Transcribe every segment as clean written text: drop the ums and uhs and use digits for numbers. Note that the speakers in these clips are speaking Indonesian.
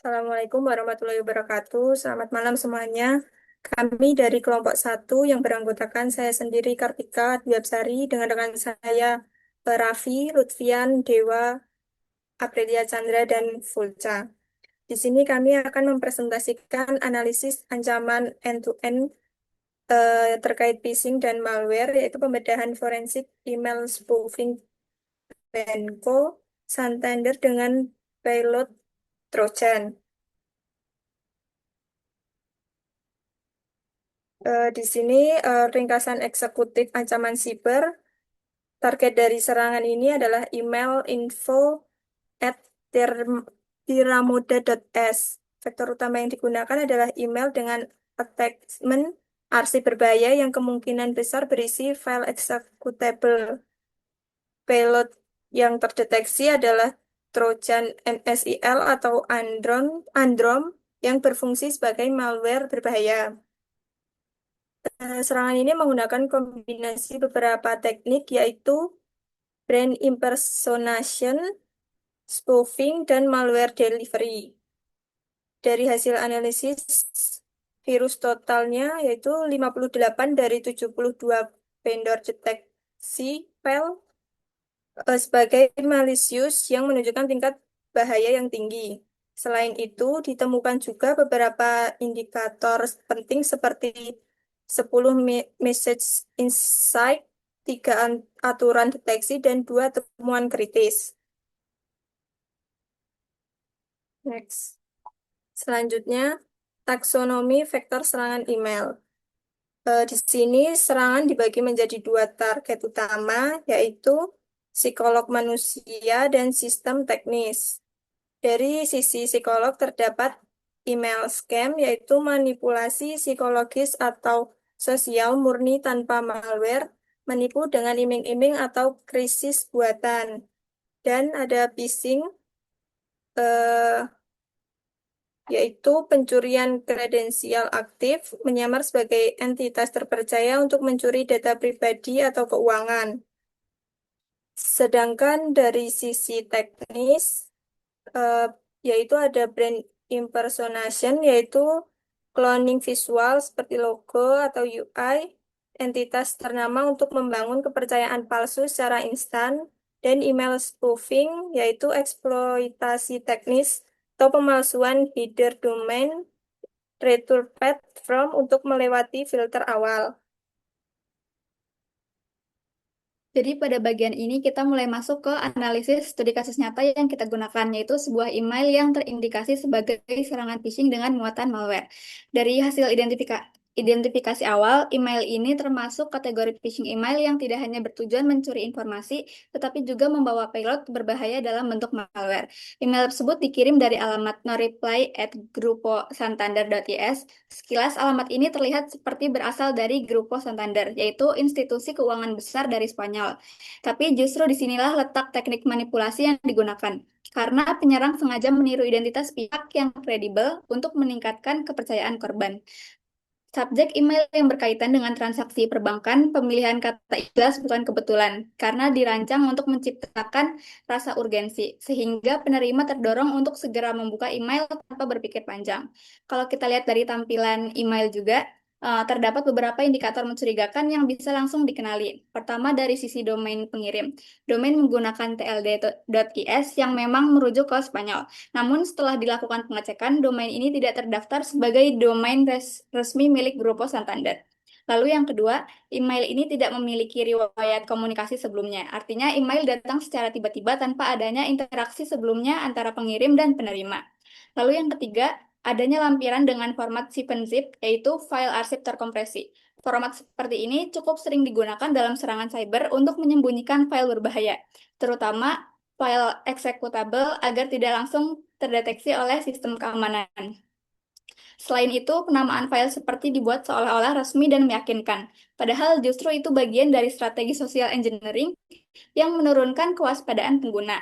Assalamualaikum warahmatullahi wabarakatuh. Selamat malam semuanya. Kami dari kelompok satu yang beranggotakan saya sendiri Kartika Dwiapsari dengan rekan saya Raffi, Lutfian, Dewa, Aprilia Chandra, dan Fulca. Di sini kami akan mempresentasikan analisis ancaman end-to-end terkait phishing dan malware, yaitu pembedahan forensik email spoofing Benko Santander dengan payload Trojan. Di sini ringkasan eksekutif ancaman siber. Target dari serangan ini adalah email info@tiramoda.s. Vektor utama yang digunakan adalah email dengan attachment arsip berbahaya yang kemungkinan besar berisi file executable. Payload yang terdeteksi adalah Trojan MSIL atau Androm yang berfungsi sebagai malware berbahaya. Serangan ini menggunakan kombinasi beberapa teknik, yaitu brand impersonation, spoofing, dan malware delivery. Dari hasil analisis virus totalnya, yaitu 58 dari 72 vendor deteksi file sebagai malicious yang menunjukkan tingkat bahaya yang tinggi. Selain itu, ditemukan juga beberapa indikator penting seperti 10 message insight, 3 aturan deteksi, dan 2 temuan kritis. Next. Selanjutnya, taksonomi vektor serangan email. Di sini serangan dibagi menjadi 2 target utama, yaitu psikolog manusia dan sistem teknis. Dari sisi psikolog terdapat email scam, yaitu manipulasi psikologis atau sosial murni tanpa malware, menipu dengan iming-iming atau krisis buatan. Dan ada phishing, eh, yaitu pencurian kredensial aktif, menyamar sebagai entitas terpercaya untuk mencuri data pribadi atau keuangan. Sedangkan dari sisi teknis, eh, yaitu ada brand impersonation, yaitu cloning visual seperti logo atau UI, entitas ternama untuk membangun kepercayaan palsu secara instan, dan email spoofing, yaitu eksploitasi teknis atau pemalsuan header domain return path from untuk melewati filter awal. Jadi pada bagian ini kita mulai masuk ke analisis studi kasus nyata yang kita gunakan, yaitu sebuah email yang terindikasi sebagai serangan phishing dengan muatan malware. Dari hasil identifikasi awal, email ini termasuk kategori phishing email yang tidak hanya bertujuan mencuri informasi, tetapi juga membawa payload berbahaya dalam bentuk malware. Email tersebut dikirim dari alamat noreply@gruposantander.is. Sekilas alamat ini terlihat seperti berasal dari Grupo Santander, yaitu institusi keuangan besar dari Spanyol. Tapi justru disinilah letak teknik manipulasi yang digunakan. Karena penyerang sengaja meniru identitas pihak yang kredibel untuk meningkatkan kepercayaan korban. Subjek email yang berkaitan dengan transaksi perbankan, pemilihan kata ikhlas bukan kebetulan, karena dirancang untuk menciptakan rasa urgensi, sehingga penerima terdorong untuk segera membuka email tanpa berpikir panjang. Kalau kita lihat dari tampilan email juga, terdapat beberapa indikator mencurigakan yang bisa langsung dikenali. Pertama, dari sisi domain pengirim. Domain menggunakan tld.is yang memang merujuk ke Spanyol. Namun setelah dilakukan pengecekan, domain ini tidak terdaftar sebagai domain resmi milik Grupo Santander. Lalu yang kedua, email ini tidak memiliki riwayat komunikasi sebelumnya. Artinya email datang secara tiba-tiba tanpa adanya interaksi sebelumnya antara pengirim dan penerima. Lalu yang ketiga, adanya lampiran dengan format zip and zip, yaitu file arsip terkompresi. Format seperti ini cukup sering digunakan dalam serangan cyber untuk menyembunyikan file berbahaya, terutama file executable agar tidak langsung terdeteksi oleh sistem keamanan. Selain itu, penamaan file seperti dibuat seolah-olah resmi dan meyakinkan, padahal justru itu bagian dari strategi social engineering yang menurunkan kewaspadaan pengguna.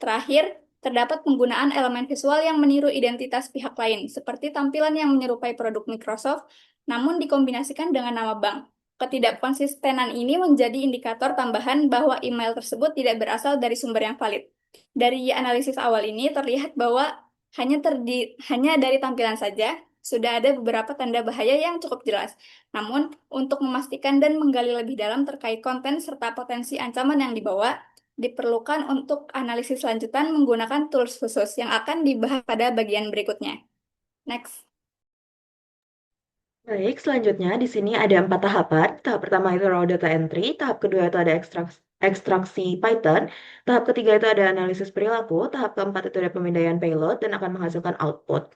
Terakhir, terdapat penggunaan elemen visual yang meniru identitas pihak lain, seperti tampilan yang menyerupai produk Microsoft, namun dikombinasikan dengan nama bank. Ketidakkonsistenan ini menjadi indikator tambahan bahwa email tersebut tidak berasal dari sumber yang valid. Dari analisis awal ini terlihat bahwa Hanya dari tampilan saja, sudah ada beberapa tanda bahaya yang cukup jelas. Namun, untuk memastikan dan menggali lebih dalam terkait konten serta potensi ancaman yang dibawa, diperlukan untuk analisis lanjutan menggunakan tools khusus yang akan dibahas pada bagian berikutnya. Next. Baik, selanjutnya di sini ada 4 tahapan. Tahap pertama itu raw data entry, tahap kedua itu ada ekstraksi Python, tahap ketiga itu ada analisis perilaku, tahap keempat itu ada pemindaian payload dan akan menghasilkan output.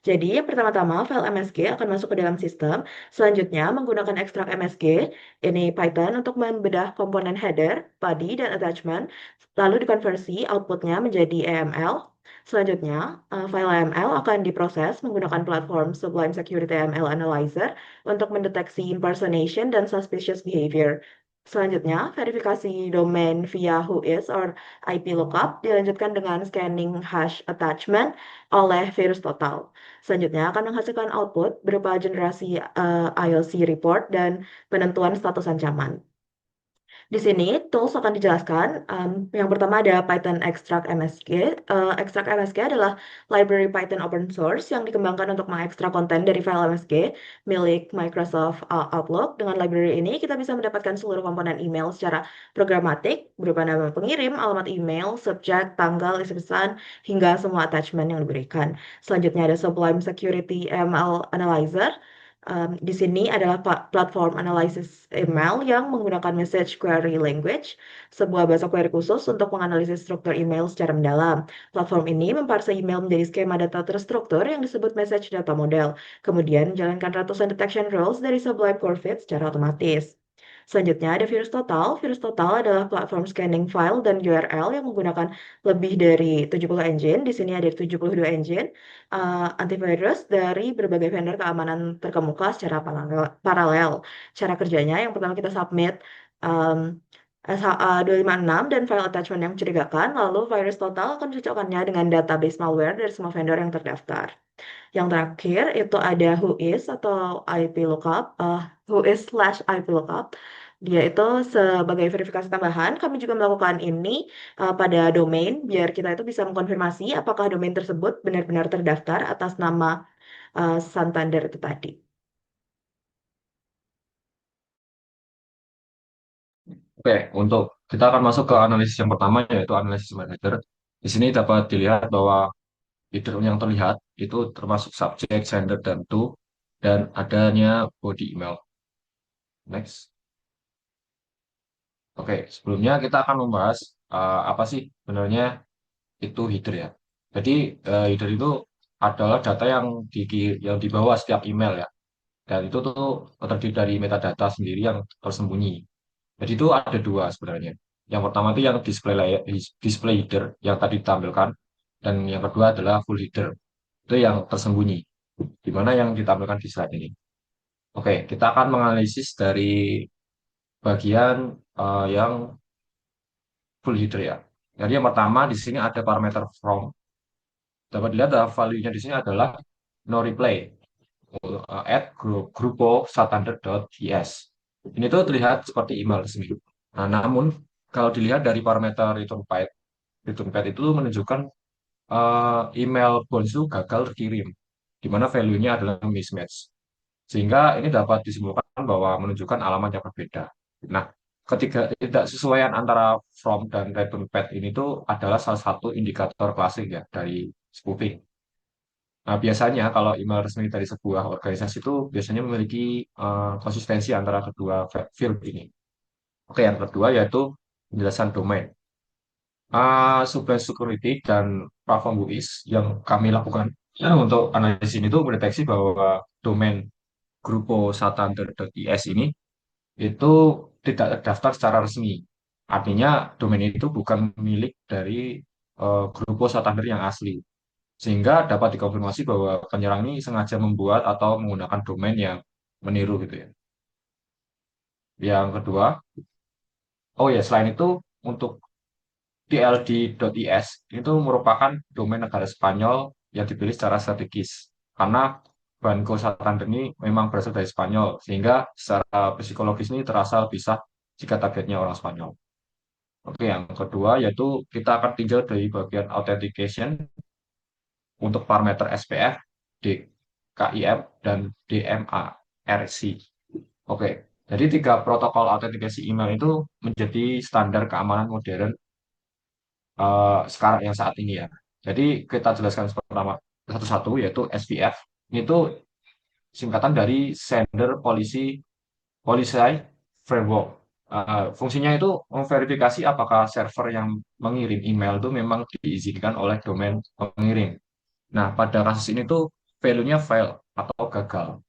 Jadi, yang pertama-tama file MSG akan masuk ke dalam sistem. Selanjutnya, menggunakan ekstrak MSG, ini Python untuk membedah komponen header, body, dan attachment, lalu dikonversi outputnya menjadi AML. Selanjutnya, file AML akan diproses menggunakan platform Sublime Security AML Analyzer untuk mendeteksi impersonation dan suspicious behavior. Selanjutnya, verifikasi domain via whois or IP lookup dilanjutkan dengan scanning hash attachment oleh virus total. Selanjutnya akan menghasilkan output berupa generasi IOC report dan penentuan status ancaman. Di sini tools akan dijelaskan. Yang pertama ada Python Extract MSG. Extract MSG adalah library Python open source yang dikembangkan untuk mengekstrak konten dari file MSG milik Microsoft Outlook. Dengan library ini kita bisa mendapatkan seluruh komponen email secara programatik berupa nama pengirim, alamat email, subjek, tanggal, isi pesan, hingga semua attachment yang diberikan. Selanjutnya ada Sublime Security ML Analyzer. Di sini adalah platform analisis email yang menggunakan message query language, sebuah bahasa query khusus untuk menganalisis struktur email secara mendalam. Platform ini memparse email menjadi skema data terstruktur yang disebut message data model, kemudian menjalankan ratusan detection rules dari Sublime Core Fit secara otomatis. Selanjutnya ada Virus Total. Virus Total adalah platform scanning file dan URL yang menggunakan lebih dari 70 engine. Di sini ada 72 engine antivirus dari berbagai vendor keamanan terkemuka secara paralel. Cara kerjanya yang pertama kita submit um, SHA-256 dan file attachment yang mencurigakan, lalu Virus Total akan mencocokkannya dengan database malware dari semua vendor yang terdaftar. Yang terakhir itu ada whois atau IP lookup, whois/IP lookup. Dia itu sebagai verifikasi tambahan. Kami juga melakukan ini pada domain biar kita itu bisa mengkonfirmasi apakah domain tersebut benar-benar terdaftar atas nama Santander itu tadi. Oke, untuk kita akan masuk ke analisis yang pertama yaitu analisis manager. Di sini dapat dilihat bahwa header yang terlihat itu termasuk subjek, sender, dan to, dan adanya body email. Next. Oke, sebelumnya kita akan membahas apa sih sebenarnya itu header ya. Jadi header itu adalah data yang dibawa setiap email ya. Dan itu tuh terdiri dari metadata sendiri yang tersembunyi. Jadi itu ada dua sebenarnya. Yang pertama itu yang display header yang tadi ditampilkan, dan yang kedua adalah full header. Itu yang tersembunyi. Di mana yang ditampilkan di slide ini. Oke, kita akan menganalisis dari bagian yang full header ya. Jadi yang pertama di sini ada parameter from. Dapat dilihat value-nya di sini adalah no reply at grupo.standard.js. Ini tuh terlihat seperti email resmi. Nah, namun kalau dilihat dari parameter return path itu menunjukkan email bonus itu gagal terkirim, di mana value-nya adalah mismatch. Sehingga ini dapat disimpulkan bahwa menunjukkan alamat yang berbeda. Nah, ketiga tidak sesuaian antara from dan return path ini tuh adalah salah satu indikator klasik ya dari spoofing. Nah, biasanya kalau email resmi dari sebuah organisasi itu biasanya memiliki konsistensi antara kedua field ini. Oke, yang kedua yaitu penjelasan domain. Supply Security dan platform UIS yang kami lakukan untuk analisis ini tuh mendeteksi bahwa domain grupo.santander.is ini itu tidak terdaftar secara resmi. Artinya domain itu bukan milik dari Grupo Santander yang asli. Sehingga dapat dikonfirmasi bahwa penyerang ini sengaja membuat atau menggunakan domain yang meniru gitu ya. Yang kedua, oh ya selain itu untuk TLD.is itu merupakan domain negara Spanyol yang dipilih secara strategis karena Banco Santander ini memang berasal dari Spanyol sehingga secara psikologis ini terasa bisa jika targetnya orang Spanyol. Oke, yang kedua yaitu kita akan tinjau dari bagian authentication. untuk parameter SPF, DKIM, dan DMARC. Oke, jadi tiga protokol autentikasi email itu menjadi standar keamanan modern sekarang yang saat ini ya. Jadi kita jelaskan pertama satu-satu yaitu SPF. Itu singkatan dari Sender Policy Framework. Fungsinya itu memverifikasi apakah server yang mengirim email itu memang diizinkan oleh domain pengirim. Nah, pada kasus ini tuh value-nya fail atau gagal.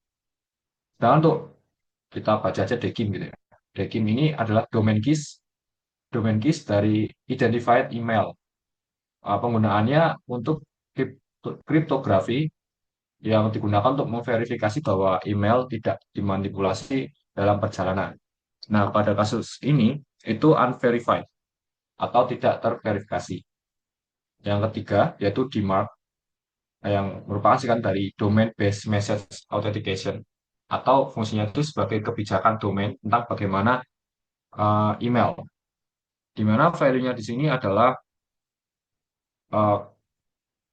Sedangkan untuk kita baca aja DKIM gitu ya. DKIM ini adalah domain keys dari identified email. Penggunaannya untuk kriptografi yang digunakan untuk memverifikasi bahwa email tidak dimanipulasi dalam perjalanan. Nah, pada kasus ini itu unverified atau tidak terverifikasi. Yang ketiga yaitu DMARC yang merupakan singkatan dari Domain Based Message Authentication atau fungsinya itu sebagai kebijakan domain tentang bagaimana email. Di mana value-nya di sini adalah uh,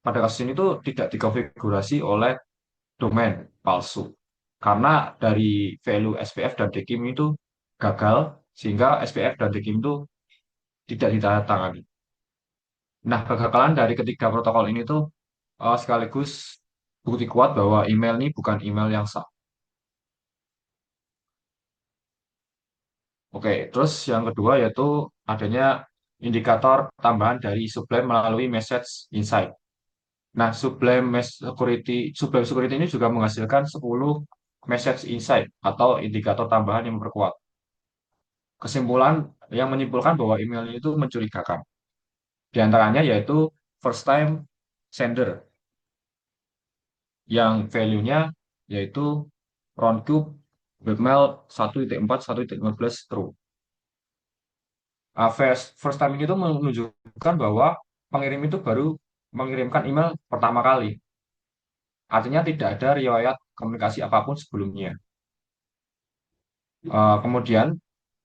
pada kasus ini tuh tidak dikonfigurasi oleh domain palsu. Karena dari value SPF dan DKIM itu gagal, sehingga SPF dan DKIM itu tidak ditandatangani. Nah, kegagalan dari ketiga protokol ini tuh sekaligus bukti kuat bahwa email ini bukan email yang sah. Oke, terus yang kedua yaitu adanya indikator tambahan dari Sublime melalui message insight. Nah, Sublime Security ini juga menghasilkan 10 message insight atau indikator tambahan yang memperkuat. Kesimpulan yang menyimpulkan bahwa email itu mencurigakan. Di antaranya yaitu first time sender yang value-nya yaitu roundcube webmail 1.4 1.15 true. First time ini tuh menunjukkan bahwa pengirim itu baru mengirimkan email pertama kali. Artinya tidak ada riwayat komunikasi apapun sebelumnya. Kemudian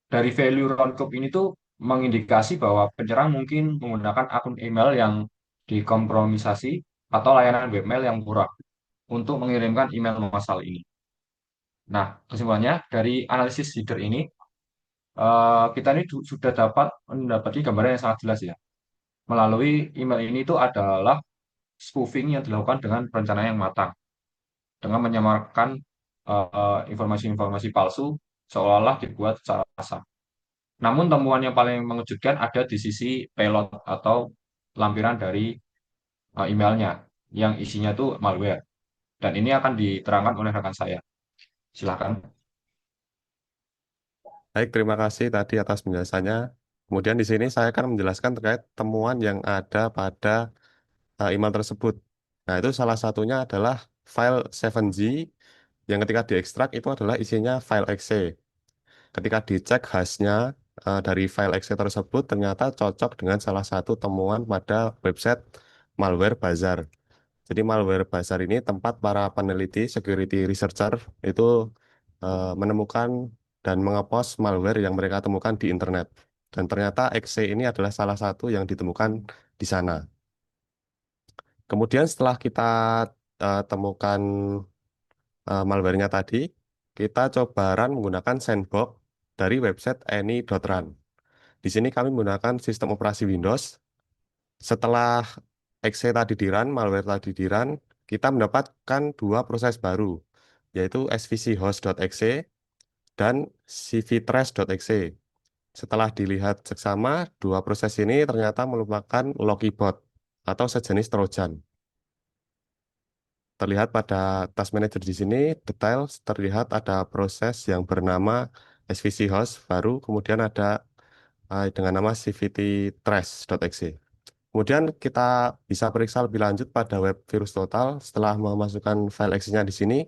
dari value roundcube ini tuh mengindikasi bahwa penyerang mungkin menggunakan akun email yang dikompromisasi atau layanan webmail yang murah untuk mengirimkan email massal ini. Nah, kesimpulannya dari analisis header ini, kita ini sudah dapat mendapati gambaran yang sangat jelas ya. Melalui email ini itu adalah spoofing yang dilakukan dengan perencanaan yang matang, dengan menyamarkan informasi-informasi palsu seolah-olah dibuat secara sah. Namun temuan yang paling mengejutkan ada di sisi payload atau lampiran dari emailnya yang isinya itu malware. Dan ini akan diterangkan oleh rekan saya. Silakan. Baik, terima kasih tadi atas penjelasannya. Kemudian di sini saya akan menjelaskan terkait temuan yang ada pada email tersebut. Nah, itu salah satunya adalah file 7G yang ketika diekstrak itu adalah isinya file exe. Ketika dicek hashnya dari file exe tersebut ternyata cocok dengan salah satu temuan pada website Malware Bazaar. Jadi Malware Bazaar ini tempat para peneliti security researcher itu menemukan dan mengepost malware yang mereka temukan di internet. Dan ternyata exe ini adalah salah satu yang ditemukan di sana. Kemudian setelah kita temukan malware-nya tadi, kita coba run menggunakan sandbox dari website any.run. Di sini kami menggunakan sistem operasi Windows. Setelah exe tadi di-run, malware tadi di-run, kita mendapatkan dua proses baru, yaitu svchost.exe dan cvtrace.exe. Setelah dilihat seksama, dua proses ini ternyata merupakan Lokibot atau sejenis Trojan. Terlihat pada task manager di sini, detail terlihat ada proses yang bernama svchost baru, kemudian ada dengan nama cvtrace.exe. Kemudian kita bisa periksa lebih lanjut pada web virus total setelah memasukkan file exe-nya di sini.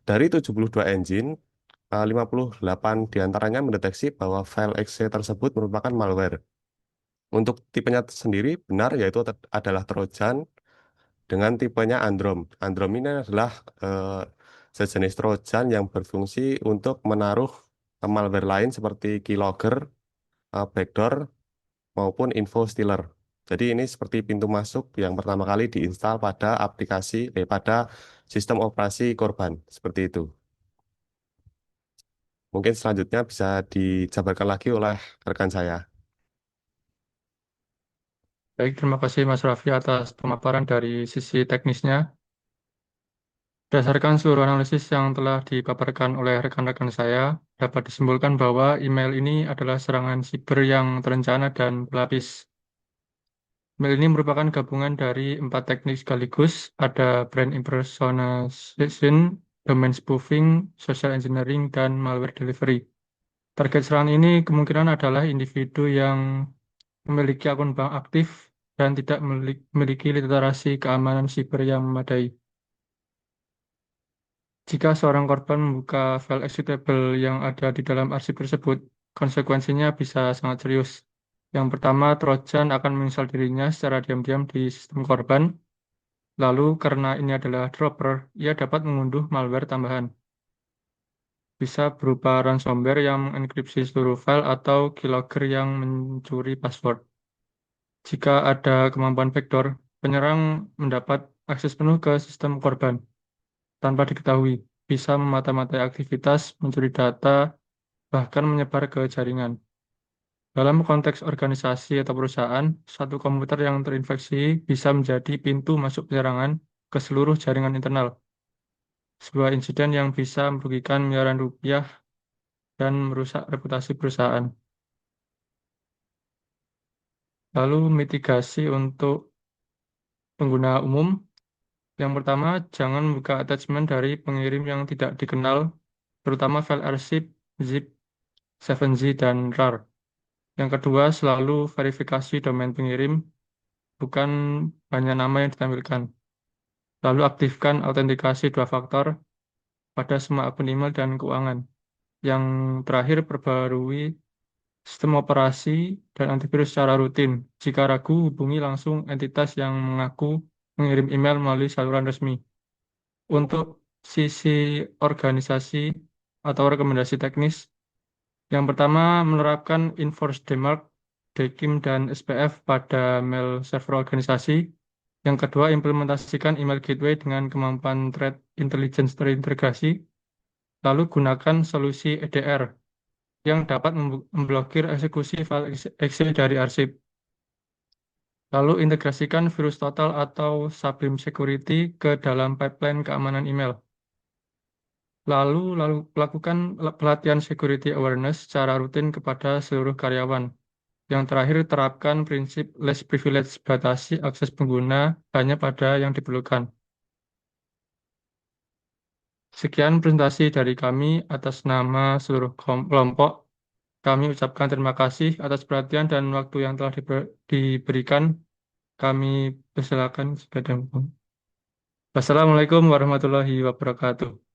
Dari 72 engine, 58 diantaranya mendeteksi bahwa file exe tersebut merupakan malware. Untuk tipenya sendiri benar yaitu adalah Trojan dengan tipenya Androm. Androm ini adalah sejenis Trojan yang berfungsi untuk menaruh malware lain seperti keylogger, backdoor, maupun info stealer. Jadi ini seperti pintu masuk yang pertama kali diinstal pada pada sistem operasi korban seperti itu. Mungkin selanjutnya bisa dijabarkan lagi oleh rekan saya. Baik, terima kasih Mas Raffi atas pemaparan dari sisi teknisnya. Berdasarkan seluruh analisis yang telah dipaparkan oleh rekan-rekan saya, dapat disimpulkan bahwa email ini adalah serangan siber yang terencana dan berlapis. Email ini merupakan gabungan dari 4 teknik sekaligus, ada brand impersonation, domain spoofing, social engineering, dan malware delivery. Target serangan ini kemungkinan adalah individu yang memiliki akun bank aktif dan tidak memiliki literasi keamanan siber yang memadai. Jika seorang korban membuka file executable yang ada di dalam arsip tersebut, konsekuensinya bisa sangat serius. Yang pertama, Trojan akan menginstal dirinya secara diam-diam di sistem korban. Lalu, karena ini adalah dropper, ia dapat mengunduh malware tambahan. Bisa berupa ransomware yang mengenkripsi seluruh file atau keylogger yang mencuri password. Jika ada kemampuan backdoor, penyerang mendapat akses penuh ke sistem korban tanpa diketahui, bisa memata-matai aktivitas, mencuri data, bahkan menyebar ke jaringan. Dalam konteks organisasi atau perusahaan, satu komputer yang terinfeksi bisa menjadi pintu masuk penyerangan ke seluruh jaringan internal. Sebuah insiden yang bisa merugikan miliaran rupiah dan merusak reputasi perusahaan. Lalu mitigasi untuk pengguna umum. Yang pertama, jangan buka attachment dari pengirim yang tidak dikenal, terutama file arsip, zip, 7Z, dan RAR. Yang kedua, selalu verifikasi domain pengirim, bukan hanya nama yang ditampilkan. Lalu aktifkan autentikasi 2 faktor pada semua akun email dan keuangan. Yang terakhir, perbarui sistem operasi dan antivirus secara rutin. Jika ragu, hubungi langsung entitas yang mengaku mengirim email melalui saluran resmi. Untuk sisi organisasi atau rekomendasi teknis, yang pertama menerapkan Enforced DMARC, DKIM, dan SPF pada mail server organisasi. Yang kedua, implementasikan email gateway dengan kemampuan threat intelligence terintegrasi. Lalu gunakan solusi EDR yang dapat memblokir eksekusi file exe dari arsip. Lalu integrasikan virus total atau Sublime Security ke dalam pipeline keamanan email. Lalu lakukan pelatihan security awareness secara rutin kepada seluruh karyawan. Yang terakhir, terapkan prinsip less privilege, batasi akses pengguna hanya pada yang diperlukan. Sekian presentasi dari kami atas nama seluruh kelompok. Kami ucapkan terima kasih atas perhatian dan waktu yang telah diberikan. Kami persilakan sepeda. Wassalamualaikum warahmatullahi wabarakatuh.